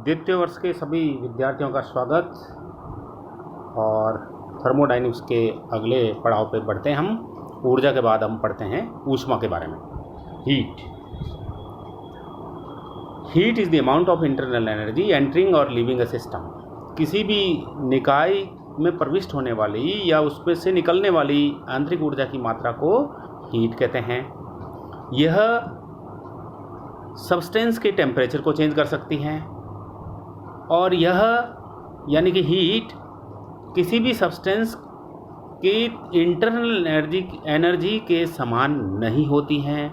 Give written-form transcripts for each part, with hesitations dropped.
द्वितीय वर्ष के सभी विद्यार्थियों का स्वागत। और थर्मोडायनेमिक्स के अगले पड़ाव पे बढ़ते हैं हम। ऊर्जा के बाद हम पढ़ते हैं ऊष्मा के बारे में। Heat is the amount of internal energy entering और लीविंग अ सिस्टम। किसी भी निकाय में प्रविष्ट होने वाली या उसमें से निकलने वाली आंतरिक ऊर्जा की मात्रा को हीट कहते हैं। यह सब्सटेंस के टेम्परेचर को चेंज कर सकती हैं और यह यानी कि हीट किसी भी सब्सटेंस की इंटरनल एनर्जी के समान नहीं होती हैं।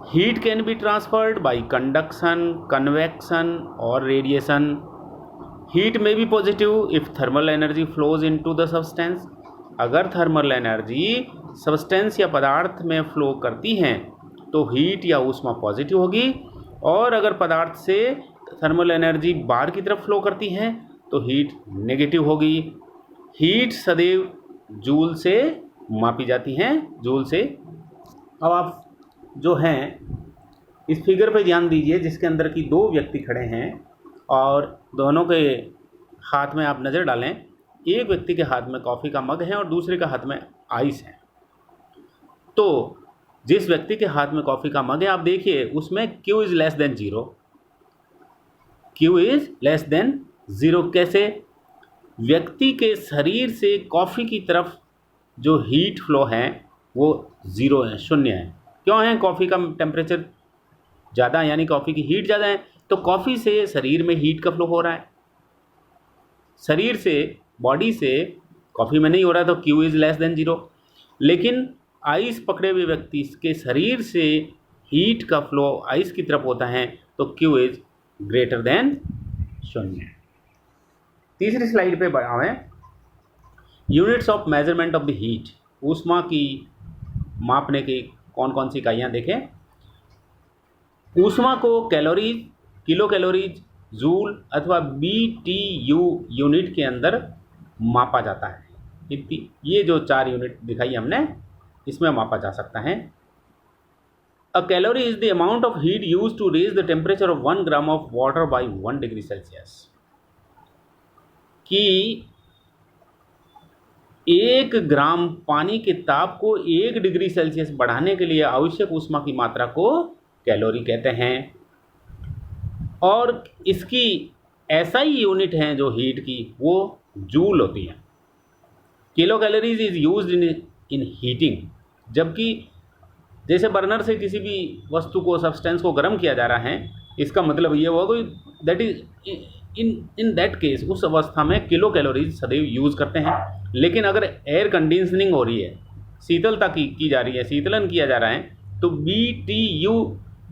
Heat can be transferred by conduction, convection और radiation. Heat may be positive if thermal energy flows into the substance. अगर थर्मल एनर्जी सब्सटेंस या पदार्थ में फ्लो करती हैं तो हीट या ऊष्मा पॉजिटिव होगी, और अगर पदार्थ से थर्मल एनर्जी बाहर की तरफ फ्लो करती है तो हीट नेगेटिव होगी। हीट सदैव जूल से मापी जाती हैं, जूल से। अब आप जो हैं इस फिगर पे ध्यान दीजिए, जिसके अंदर की दो व्यक्ति खड़े हैं और दोनों के हाथ में आप नज़र डालें। एक व्यक्ति के हाथ में कॉफ़ी का मग है और दूसरे के हाथ में आइस है। तो जिस व्यक्ति के हाथ में कॉफ़ी का मग है, आप देखिए उसमें Q is less than zero. Q is less than zero कैसे? व्यक्ति के शरीर से कॉफ़ी की तरफ जो हीट फ्लो है वो ज़ीरो है, शून्य है। क्यों है? कॉफ़ी का टेम्परेचर ज़्यादा यानी कॉफ़ी की हीट ज़्यादा है, तो कॉफ़ी से शरीर में हीट का फ्लो हो रहा है। शरीर से, बॉडी से कॉफ़ी में नहीं हो रहा, तो Q is less than zero. लेकिन आइस पकड़े हुए व्यक्ति के शरीर से हीट का फ्लो आइस की तरफ होता है, तो Q इज़ ग्रेटर देन शून्य। तीसरी स्लाइड पे आवें। Units of measurement of the heat. ऊष्मा की मापने की कौन कौन सी इकाइयाँ देखें। ऊष्मा को कैलोरीज, किलो कैलोरीज, जूल अथवा BTU यूनिट के अंदर मापा जाता है। ये जो 4 यूनिट दिखाई हमने, इसमें मापा जा सकता है। A calorie is the amount of heat used to raise the temperature of 1 gram of water by 1 degree Celsius। कि 1 ग्राम पानी के ताप को 1 डिग्री सेल्सियस बढ़ाने के लिए आवश्यक ऊष्मा की मात्रा को कैलोरी कहते हैं। और इसकी SI यूनिट है जो हीट की, वो जूल होती है। Kilo calories is used in heating. जबकि जैसे बर्नर से किसी भी वस्तु को, सब्सटेंस को गर्म किया जा रहा है, इसका मतलब ये होगा that is in that case, उस अवस्था में किलो कैलोरीज सदैव यूज़ करते हैं। लेकिन अगर एयर कंडीशनिंग हो रही है, शीतलता की जा रही है, शीतलन किया जा रहा है, तो BTU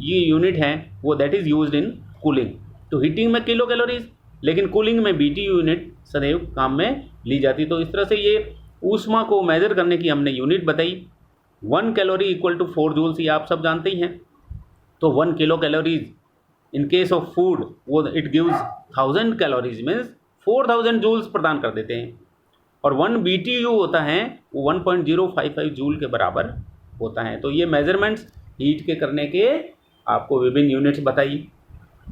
ये यूनिट है वो that is used in cooling. तो हीटिंग में किलो कैलोरीज, लेकिन कूलिंग में BTU यूनिट सदैव काम में ली जाती। तो इस तरह से ये ऊष्मा को मेजर करने की हमने यूनिट बताई। 1 कैलोरी इक्वल टू 4 जूल्स, ये आप सब जानते ही हैं। तो 1 kilo calories in case of food, वो it gives 1000 calories, means 4000 joules प्रदान कर देते हैं। और 1 BTU होता है वो 1.055 जूल के बराबर होता है। तो ये मेजरमेंट्स हीट के करने के आपको विभिन्न यूनिट्स बताई।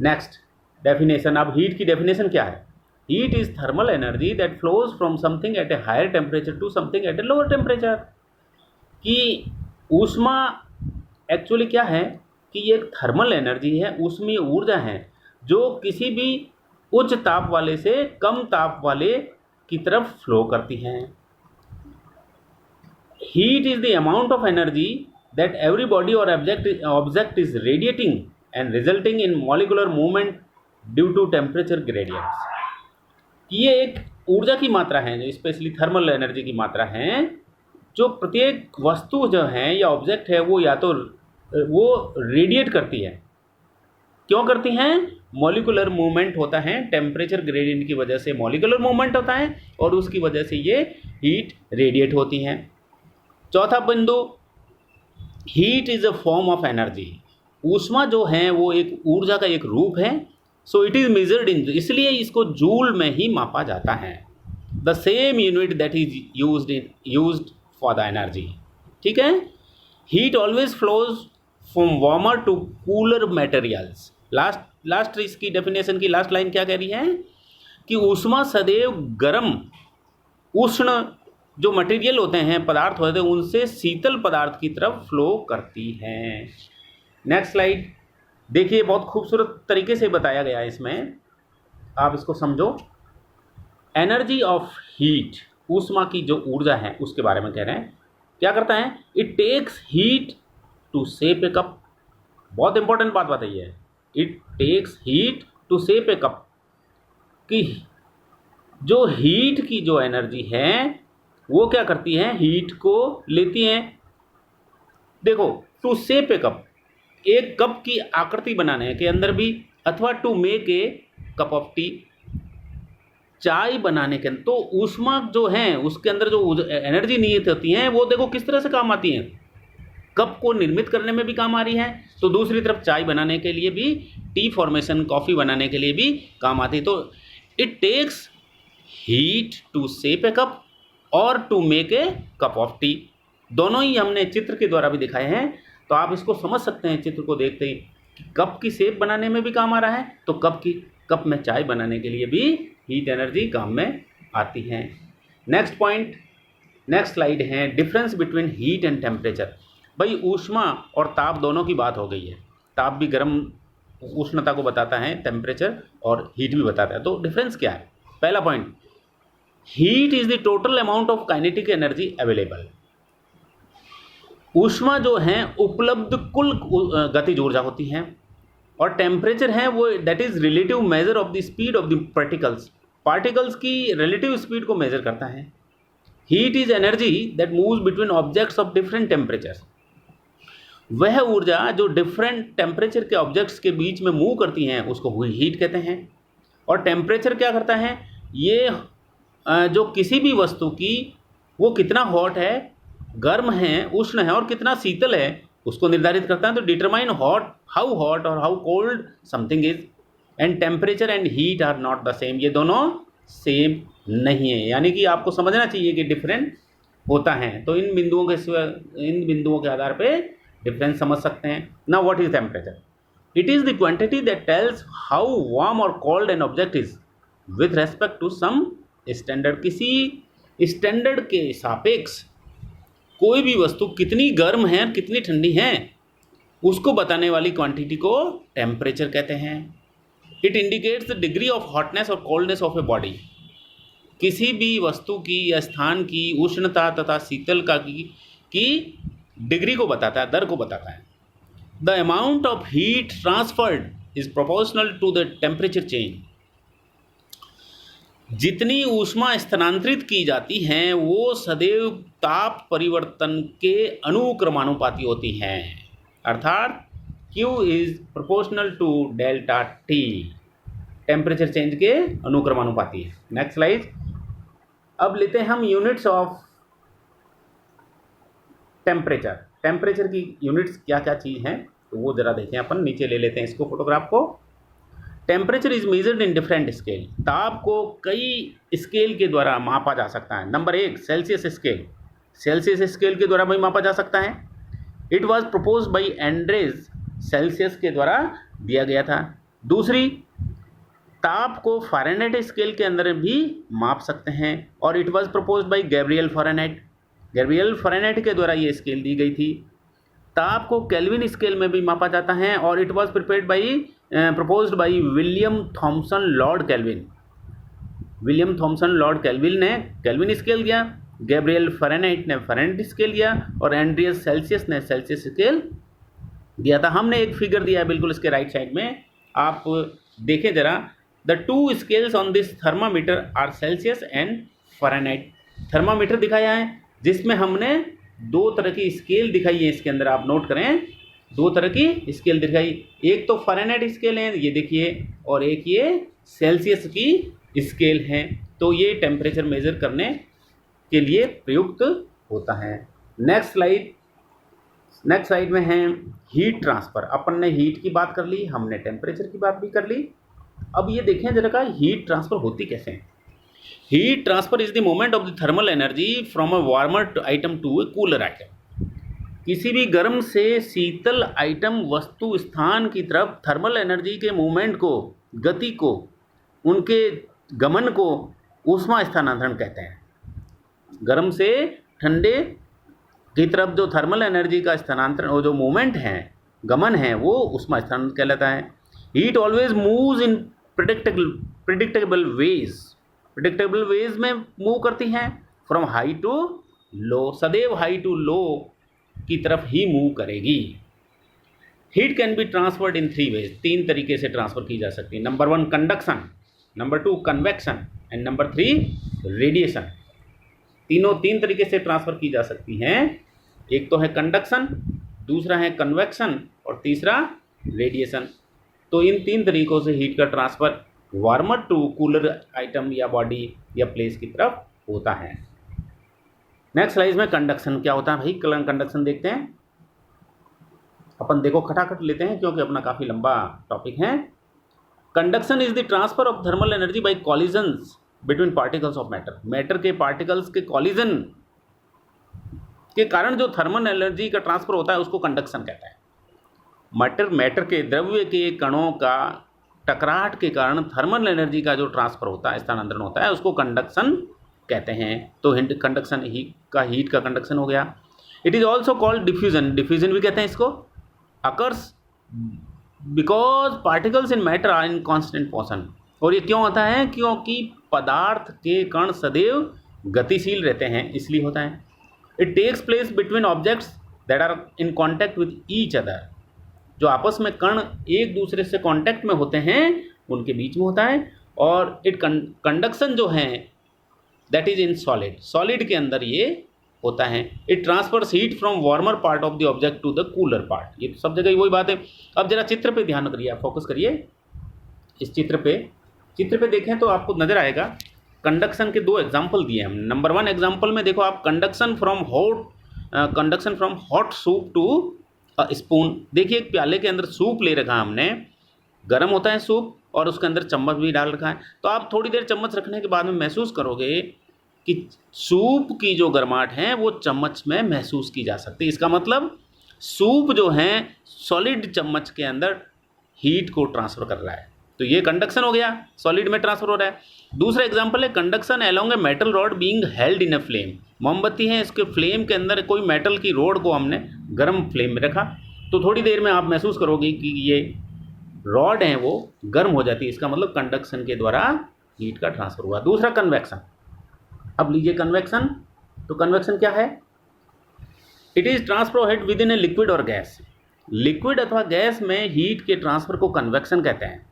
Next definition. अब हीट की डेफिनेशन क्या है? Heat is thermal energy that flows from something at a higher temperature to something at a lower temperature. कि ऊष्मा एक्चुअली क्या है कि ये एक थर्मल एनर्जी है, ऊष्मीय ऊर्जा है जो किसी भी उच्च ताप वाले से कम ताप वाले की तरफ फ्लो करती हैं। Heat is the amount of energy that every body और object is radiating and resulting in molecular movement due to temperature gradients. ये एक ऊर्जा की मात्रा है, स्पेशली थर्मल एनर्जी की मात्रा है, जो प्रत्येक वस्तु जो है या ऑब्जेक्ट है वो या तो वो रेडिएट करती है। क्यों करती हैं? मॉलिक्यूलर मूवमेंट होता है, टेम्परेचर ग्रेडियंट की वजह से मॉलिक्यूलर मूवमेंट होता है और उसकी वजह से ये हीट रेडिएट होती हैं। चौथा बिंदु, heat is a form of energy. ऊष्मा जो है वो एक ऊर्जा का एक रूप है। So it is measured in, इसलिए इसको जूल में ही मापा जाता है। The same unit that is used for the energy. ठीक है। Heat always flows from warmer to cooler materials. Last इसकी डेफिनेशन की लास्ट लाइन क्या कह रही है कि ऊष्मा सदैव गर्म उष्ण जो मटेरियल होते हैं, पदार्थ होते हैं, उनसे शीतल पदार्थ की तरफ फ्लो करती है। नेक्स्ट स्लाइड देखिए, बहुत खूबसूरत तरीके से बताया गया है इसमें, आप इसको समझो। एनर्जी ऑफ हीट, ऊष्मा की जो ऊर्जा है उसके बारे में कह रहे हैं। क्या करता है? It takes heat to shape a cup. बहुत इंपॉर्टेंट बात बताइए है, it takes heat to shape a cup, कि जो हीट की जो एनर्जी है वो क्या करती है? हीट को लेती है। देखो, टू शेप ए कप, एक कप की आकृति बनाने के अंदर भी, अथवा to make a cup of tea, चाय बनाने के अंदर, तो ऊष्मा जो है उसके अंदर जो एनर्जी निहित होती है वो देखो किस तरह से काम आती है। कप को निर्मित करने में भी काम आ रही है, तो दूसरी तरफ चाय बनाने के लिए भी, टी फॉर्मेशन कॉफ़ी बनाने के लिए भी काम आती है। तो it takes heat to shape a cup और to make a cup of tea. दोनों ही हमने चित्र के द्वारा भी दिखाए हैं, तो आप इसको समझ सकते हैं चित्र को देखते ही कि कप की शेप बनाने में भी काम आ रहा है, तो कप में चाय बनाने के लिए भी हीट एनर्जी काम में आती है। नेक्स्ट पॉइंट, नेक्स्ट स्लाइड है, difference between heat and temperature. भाई ऊष्मा और ताप दोनों की बात हो गई है। ताप भी गर्म उष्णता को बताता है, टेम्परेचर और हीट भी बताता है। तो डिफरेंस क्या है? पहला point, heat is the total amount of kinetic energy available. ऊष्मा जो है उपलब्ध कुल गतिज ऊर्जा होती है, और टेम्परेचर है वो that is relative measure of the speed of the particles की रिलेटिव स्पीड को मेजर करता है। Heat is energy that moves between objects of different temperatures. वह ऊर्जा जो डिफरेंट टेम्परेचर के ऑब्जेक्ट्स के बीच में मूव करती हैं उसको हीट कहते हैं। और टेम्परेचर क्या करता है? ये जो किसी भी वस्तु की वो कितना हॉट है, गर्म है, उष्ण है, और कितना शीतल है उसको निर्धारित करता है। तो डिटरमाइन हाउ हॉट और how cold something is, and temperature and heat are not the same. ये दोनों सेम नहीं है, यानी कि आपको समझना चाहिए कि डिफरेंट होता है। तो इन बिंदुओं के आधार पे डिफरेंस समझ सकते हैं। Now what is temperature? It is the quantity that tells how warm और cold an object is with respect to some standard. किसी स्टैंडर्ड के सापेक्ष कोई भी वस्तु कितनी गर्म है, कितनी ठंडी है, उसको बताने वाली क्वांटिटी को टेम्परेचर कहते हैं। It indicates the degree of hotness और कोल्डनेस ऑफ ए बॉडी। किसी भी वस्तु की या स्थान की उष्णता तथा शीतलता की डिग्री को बताता है, दर को बताता है। The amount of heat transferred is proportional to the temperature change. जितनी ऊष्मा स्थानांतरित की जाती हैं वो सदैव ताप परिवर्तन के अनुक्रमानुपाती होती हैं, अर्थात Q is proportional to delta T, temperature change के अनुक्रमानुपाती है। Next slide. अब लेते हैं हम यूनिट्स ऑफ टेम्परेचर। टेम्परेचर की यूनिट्स क्या क्या चीज़ हैं तो वो जरा देखें। अपन नीचे ले लेते हैं इसको, फोटोग्राफ को। Temperature is measured in different scale. ताप को कई स्केल के द्वारा मापा जा सकता है। Number 1 Celsius scale. Celsius scale के द्वारा भी मापा जा सकता है। It was propose by Andrej Celsius के द्वारा दिया गया था। दूसरी, ताप को फ़ारेनहाइट स्केल के अंदर भी माप सकते हैं, और it was propose by Gabriel Fahrenheit. Gabriel Fahrenheit के द्वारा ये स्केल दी गई थी। ताप को केल्विन स्केल में भी मापा जाता है, और it was proposed by William Thomson Lord Kelvin. William Thomson Lord Kelvin ने केल्विन स्केल दिया, गैब्रियल फ़ारेनहाइट ने फ़ारेनहाइट स्केल दिया, और एंड्रियस सेल्सियस ने सेल्सियस स्केल दिया था। हमने एक फिगर दिया है बिल्कुल इसके राइट साइड में, आप देखें ज़रा। The two scales on this thermometer are Celsius and Fahrenheit. Thermometer दिखाया है जिसमें हमने दो तरह की स्केल दिखाई है। इसके अंदर आप नोट करें, दो तरह की स्केल दिखाई। एक तो फ़ारेनहाइट स्केल है, ये देखिए, और एक ये सेल्सियस की स्केल है। तो ये टेम्परेचर मेज़र करने के लिए प्रयुक्त होता है। नेक्स्ट स्लाइड में है हीट ट्रांसफ़र। अपन ने हीट की बात कर ली, हमने टेम्परेचर की बात भी कर ली। अब ये देखें जरा का हीट ट्रांसफ़र होती कैसे है। Heat transfer is the movement of the thermal energy from a warmer item to a cooler item. किसी भी गर्म से शीतल आइटम वस्तु स्थान की तरफ थर्मल एनर्जी के मूवमेंट को, गति को, उनके गमन को ऊष्मा स्थानांतरण कहते हैं। गर्म से ठंडे की तरफ जो थर्मल एनर्जी का स्थानांतरण और जो मूवमेंट है, गमन है, वो ऊष्मा स्थानांतरण कहलाता है। Heat always moves in predictable ways, predictable ways में मूव करती हैं। फ्रॉम हाई टू लो, सदैव हाई टू लो की तरफ ही मूव करेगी। Heat can be transferred in 3 ways, 3 तरीके से ट्रांसफर की जा सकती है। Number 1 conduction, number 2 convection and number 3 radiation. तीनों 3 तरीके से ट्रांसफर की जा सकती हैं। एक तो है कंडक्शन, दूसरा है कन्वेक्शन और तीसरा रेडिएशन। तो इन 3 तरीकों से हीट का transfer warmer to cooler item या बॉडी या प्लेस की तरफ होता है। नेक्स्ट स्लाइड में कंडक्शन क्या होता है भाई, कंडक्शन देखते हैं अपन। देखो खटाखट लेते हैं क्योंकि अपना काफ़ी लंबा टॉपिक है। Conduction is the transfer of thermal energy by collisions between particles of matter. Matter के पार्टिकल्स के कॉलिजन के कारण जो थर्मल एनर्जी का ट्रांसफर होता है उसको कंडक्शन कहता है। मैटर के द्रव्य के कणों का टकराहट के कारण थर्मल एनर्जी का जो ट्रांसफर होता है, स्थानांतरण होता है, उसको कंडक्शन कहते हैं। तो कंडक्शन हीट का कंडक्शन हो गया। It is also called diffusion, diffusion भी कहते हैं इसको। Occurs because particles in matter are in constant motion. और ये क्यों होता है? क्योंकि पदार्थ के कण सदैव गतिशील रहते हैं, इसलिए होता है। It takes place between objects that are in contact with each other. जो आपस में कण एक दूसरे से कांटेक्ट में होते हैं उनके बीच में होता है। और इट कंडक्शन जो है that is in solid, solid के अंदर ये होता है। It transfers heat from warmer part of the object to the cooler part. ये सब जगह वही बात है। अब जरा चित्र पे ध्यान करिए, आप फोकस करिए इस चित्र पे देखें तो आपको नजर आएगा कंडक्शन के 2 एग्जाम्पल दिए हैं। नंबर 1 एग्जाम्पल में देखो आप, conduction from hot soup two spoon. देखिए एक प्याले के अंदर सूप ले रखा हमने, गर्म होता है सूप और उसके अंदर चम्मच भी डाल रखा है। तो आप थोड़ी देर चम्मच रखने के बाद में महसूस करोगे कि सूप की जो गर्माहट है वो चम्मच में महसूस की जा सकती है। इसका मतलब सूप जो है सॉलिड चम्मच के अंदर हीट को ट्रांसफर कर रहा है। तो ये कंडक्शन हो गया, सॉलिड में ट्रांसफर हो रहा है। दूसरा एग्जांपल है conduction along a metal rod being held in a flame. मोमबत्ती है, इसके फ्लेम के अंदर कोई मेटल की रोड को हमने गर्म फ्लेम में रखा, तो थोड़ी देर में आप महसूस करोगे कि ये रॉड है वो गर्म हो जाती है। इसका मतलब कंडक्शन के द्वारा हीट का ट्रांसफर हुआ। दूसरा कन्वेक्शन। अब लीजिए कन्वेक्शन। तो कन्वेक्शन क्या है? It is transfer of heat within a liquid और गैस। लिक्विड अथवा गैस में हीट के ट्रांसफर को कन्वेक्शन कहते हैं।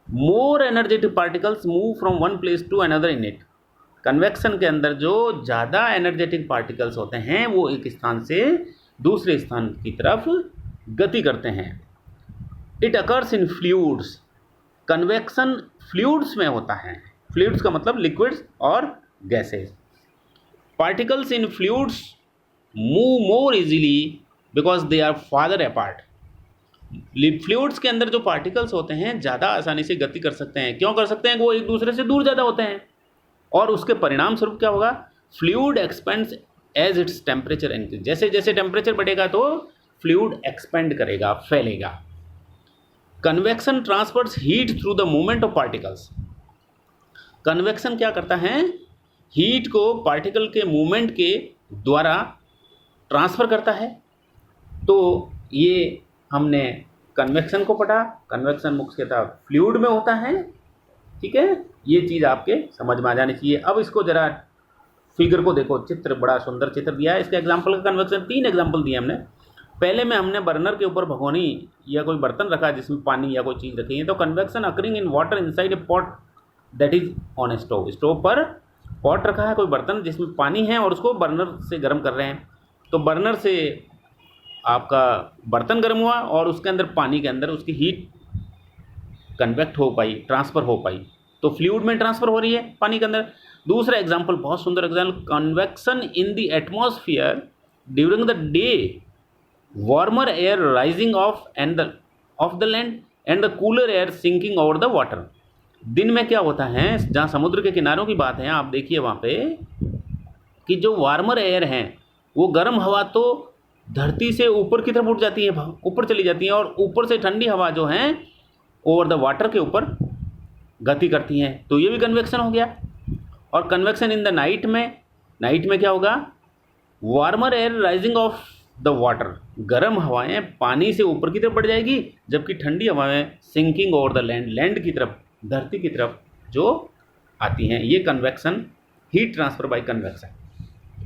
More energetic particles move from one place to another in it. Convection के अंदर जो ज़्यादा एनर्जेटिक पार्टिकल्स होते हैं वो एक स्थान से दूसरे स्थान की तरफ गति करते हैं। It occurs in fluids. Convection fluids में होता है। फ्लूइड्स का मतलब लिक्विड्स और gases. Particles in fluids move more easily because they are farther apart. Fluids के अंदर जो पार्टिकल्स होते हैं ज़्यादा आसानी से गति कर सकते हैं। क्यों कर सकते हैं? वो एक दूसरे से दूर ज़्यादा होते हैं। और उसके परिणाम स्वरूप क्या होगा? Fluid expands as its temperature increase. जैसे जैसे टेम्परेचर बढ़ेगा तो फ्लूइड एक्सपेंड करेगा, फैलेगा। Convection transfers heat through the movement of particles. Convection क्या करता है? हीट को पार्टिकल के मूवमेंट के द्वारा ट्रांसफ़र करता है। तो ये हमने कन्वेक्शन को पढ़ा। कन्वेक्शन मुख्यतः फ्लूइड में होता है, ठीक है। ये चीज़ आपके समझ में आ जानी चाहिए। अब इसको जरा फिगर को देखो, चित्र बड़ा सुंदर चित्र दिया है। इसका एग्जांपल का कन्वेक्शन 3 एग्जांपल दिए हमने। पहले में हमने बर्नर के ऊपर भगोनी या कोई बर्तन रखा है जिसमें पानी या कोई चीज़ रखी है। तो convection occurring in water inside a pot that is on A stove. Stove पर पॉट रखा है, कोई बर्तन जिसमें पानी है और उसको बर्नर से गर्म कर रहे हैं। तो बर्नर से आपका बर्तन गर्म हुआ और उसके अंदर पानी के अंदर उसकी हीट कन्वेक्ट हो पाई, ट्रांसफ़र हो पाई। तो फ्लूइड में ट्रांसफ़र हो रही है पानी के अंदर। दूसरा एग्जांपल, बहुत सुंदर example, convection in the atmosphere during the day, warmer air rising off the land and the cooler air sinking over the water. दिन में क्या होता है, जहाँ समुद्र के किनारों की बात है, आप देखिए वहाँ पे कि जो वार्मर एयर हैं वो गर्म हवा तो धरती से ऊपर की तरफ उठ जाती है, ऊपर चली जाती हैं, और ऊपर से ठंडी हवा जो है ओवर द वाटर के ऊपर गति करती हैं, तो ये भी कन्वेक्शन हो गया। और कन्वेक्शन इन द नाइट में क्या होगा, warmer air rising off the water, गर्म हवाएं पानी से ऊपर की तरफ बढ़ जाएगी, जबकि ठंडी हवाएं सिंकिंग ओवर द लैंड की तरफ, धरती की तरफ जो आती हैं। ये convection, heat transfer by convection.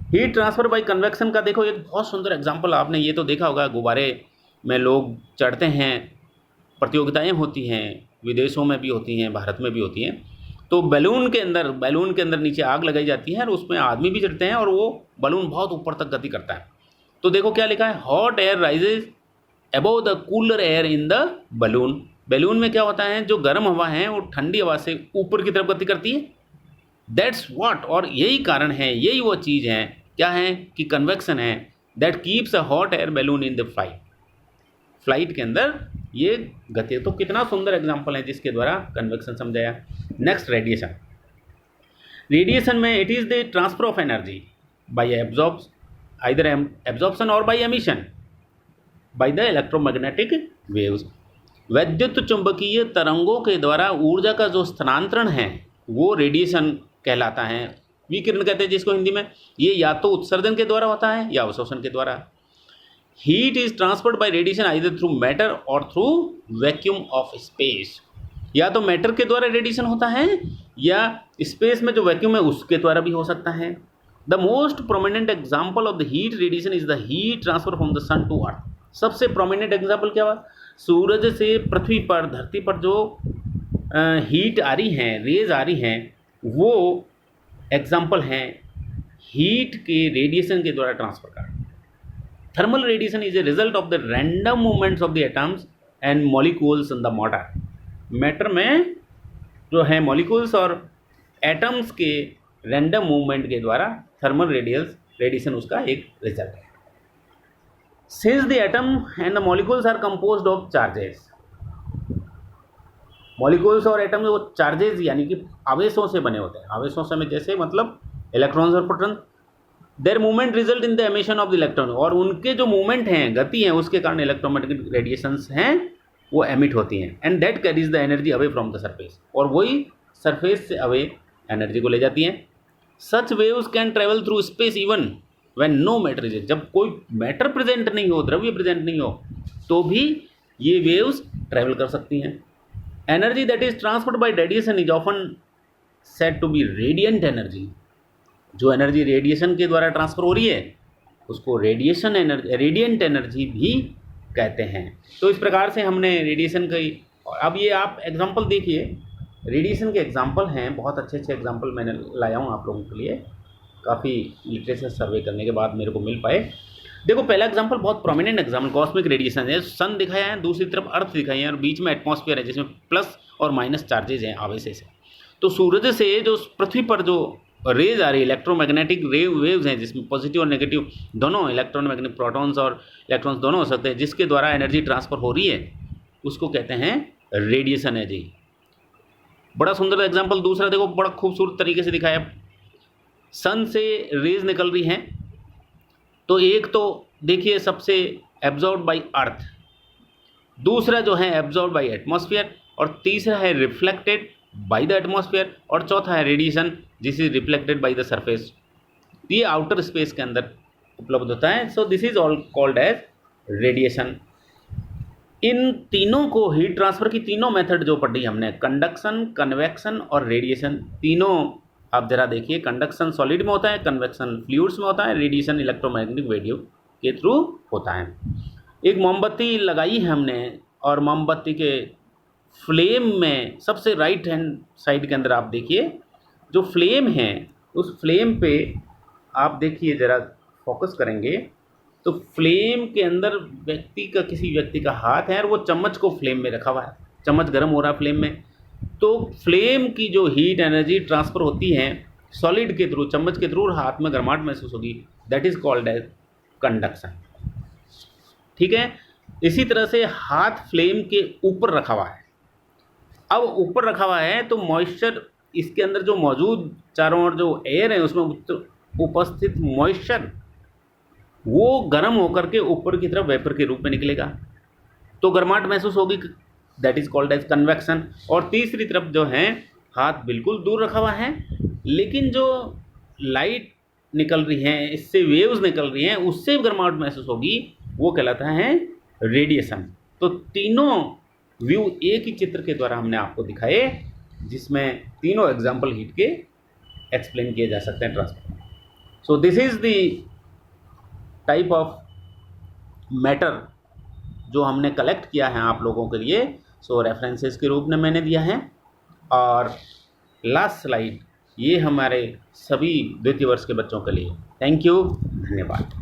Heat transfer by convection का देखो एक बहुत सुंदर एग्जांपल, आपने ये तो देखा होगा, गुब्बारे में लोग चढ़ते हैं, प्रतियोगिताएं होती हैं, विदेशों में भी होती हैं, भारत में भी होती हैं। तो बैलून के अंदर नीचे आग लगाई जाती है और उसमें आदमी भी चढ़ते हैं और वो बलून बहुत ऊपर तक गति करता है। तो देखो क्या लिखा है, hot air rises above the cooler air in the balloon. Balloon में क्या होता है, जो गर्म हवा है वो ठंडी हवा से ऊपर की तरफ गति करती है। दैट्स व्हाट, और यही कारण है, यही वो चीज़ है, क्या है कि कन्वेक्शन है, that keeps a hot air balloon in the flight के अंदर ये गति। तो कितना सुंदर एग्जाम्पल है जिसके द्वारा कन्वेक्शन समझाया। नेक्स्ट, रेडिएशन में it is the transfer of energy by absorption और by emission by the electromagnetic waves. वैद्युत चुंबकीय तरंगों के द्वारा ऊर्जा का जो स्थानांतरण है वो रेडिएशन कहलाता है, विकिरण कहते हैं जिसको हिंदी में। ये या तो उत्सर्जन के द्वारा होता है या अवशोषण के द्वारा। Heat is transferred by radiation either through matter और थ्रू वैक्यूम ऑफ स्पेस। या तो मैटर के द्वारा रेडिएशन होता है या स्पेस में जो वैक्यूम है उसके द्वारा भी हो सकता है। The most prominent example of the heat radiation is the heat transfer from the sun to earth. सबसे प्रोमिनेंट एग्जाम्पल क्या हुआ, सूरज से पृथ्वी पर, धरती पर जो हीट आ रही हैं, रेज आ रही हैं, वो एग्जाम्पल हैं हीट के रेडिएशन के द्वारा ट्रांसफर का। Thermal radiation is a result of the random movements of the atoms and molecules in the matter. Matter में जो है मॉलिक्यूल्स और एटम्स के रैंडम मूवमेंट के द्वारा थर्मल रेडिएशन उसका एक रिजल्ट है। Since the atom and the molecules are composed of charges, molecules और एटम वो चार्जेस यानी कि आवेशों से बने होते हैं। आवेशों से में जैसे मतलब इलेक्ट्रॉन्स और proton, there movement result in the emission of the electron, और उनके जो मूवमेंट हैं, गति हैं, उसके कारण इलेक्ट्रोमैग्नेटिक रेडिएशंस हैं वो एमिट होती हैं। And that carries the energy away from the surface, और वही सरफेस से अवे एनर्जी को ले जाती हैं। Such waves can travel through space even when no matter is, जब कोई मैटर प्रेजेंट नहीं हो, द्रव्य प्रेजेंट नहीं हो, तो भी ये वेव्स ट्रेवल कर सकती हैं। Energy that is transferred by radiation is often said to be radiant energy. जो एनर्जी रेडिएशन के द्वारा ट्रांसफर हो रही है उसको रेडिएशन एनर्जी, रेडिएंट एनर्जी भी कहते हैं। तो इस प्रकार से हमने रेडिएशन की, अब ये आप एग्जांपल देखिए, रेडिएशन के एग्जांपल हैं, बहुत अच्छे अच्छे एग्जांपल मैंने लाया हूँ आप लोगों के लिए, काफ़ी लिटरेचर सर्वे करने के बाद मेरे को मिल पाए। देखो पहला एग्जांपल बहुत प्रोमिनेंट एग्जांपल कॉस्मिक रेडिएशन है। सन दिखाया है, दूसरी तरफ अर्थ दिखाई है और बीच में एटमॉस्फेयर है जिसमें प्लस और माइनस चार्जेज हैं आवेश से। तो सूरज से जो पृथ्वी पर जो रेज आ रही है, इलेक्ट्रोमैग्नेटिक वेव्स हैं जिसमें पॉजिटिव और नेगेटिव दोनों, इलेक्ट्रोमैग्नेटिक प्रोटॉन्स और इलेक्ट्रॉन्स दोनों हो सकते हैं, जिसके द्वारा एनर्जी ट्रांसफर हो रही है उसको कहते हैं रेडिएशन है जी। बड़ा सुंदर एग्जाम्पल दूसरा देखो, बड़ा खूबसूरत तरीके से दिखाया। सन से रेज निकल रही हैं, तो एक तो देखिए सबसे एब्जॉर्ब बाय अर्थ, दूसरा जो है एब्जॉर्ब बाय एटमॉस्फेयर, और तीसरा है रिफ्लेक्टेड बाय द एटमॉस्फेयर, और चौथा है radiation this is reflected by the surface. ये आउटर स्पेस के अंदर उपलब्ध होता है। So this is all called as radiation. इन तीनों को, हीट ट्रांसफर की तीनों मेथड जो पढ़ी हमने, कंडक्शन, कन्वेक्शन और रेडिएशन, तीनों आप जरा देखिए। कंडक्शन सॉलिड में होता है, कन्वेक्शन फ्लूइड्स में होता है, रेडिएशन इलेक्ट्रोमैग्नेटिक वेव के थ्रू होता है। एक मोमबत्ती लगाई है हमने, और मोमबत्ती के फ्लेम में सबसे राइट हैंड साइड के अंदर आप देखिए जो फ्लेम है, उस फ्लेम पे आप देखिए जरा फोकस करेंगे तो फ्लेम के अंदर किसी व्यक्ति का हाथ है और वो चम्मच को फ्लेम में रखा हुआ है, चम्मच गर्म हो रहा है फ्लेम में। तो फ्लेम की जो हीट एनर्जी ट्रांसफ़र होती है सॉलिड के थ्रू, चम्मच के थ्रू, हाथ में गर्माहट महसूस होगी, that is called as conduction. ठीक है, इसी तरह से हाथ फ्लेम के ऊपर रखा हुआ है। अब ऊपर रखा हुआ है तो मॉइस्चर इसके अंदर जो मौजूद चारों ओर जो एयर है उसमें उपस्थित मॉइस्चर वो गर्म होकर के ऊपर की तरफ वेपर के रूप में निकलेगा, तो गर्माहट महसूस होगी, that is called as convection. और तीसरी तरफ जो है हाथ बिल्कुल दूर रखा हुआ है, लेकिन जो लाइट निकल रही है, इससे वेव्स निकल रही हैं, उससे गर्माहट महसूस होगी, वो कहलाता है रेडिएशन। तो तीनों व्यू एक ही चित्र के द्वारा हमने आपको दिखाए, जिसमें तीनों एग्जाम्पल हीट के एक्सप्लेन किए जा सकते हैं transfer. So this is the type of matter जो हमने कलेक्ट किया है आप लोगों के लिए। सो रेफरेंसेस के रूप में मैंने दिया है। और लास्ट स्लाइड ये हमारे सभी द्वितीय वर्ष के बच्चों के लिए। थैंक यू, धन्यवाद।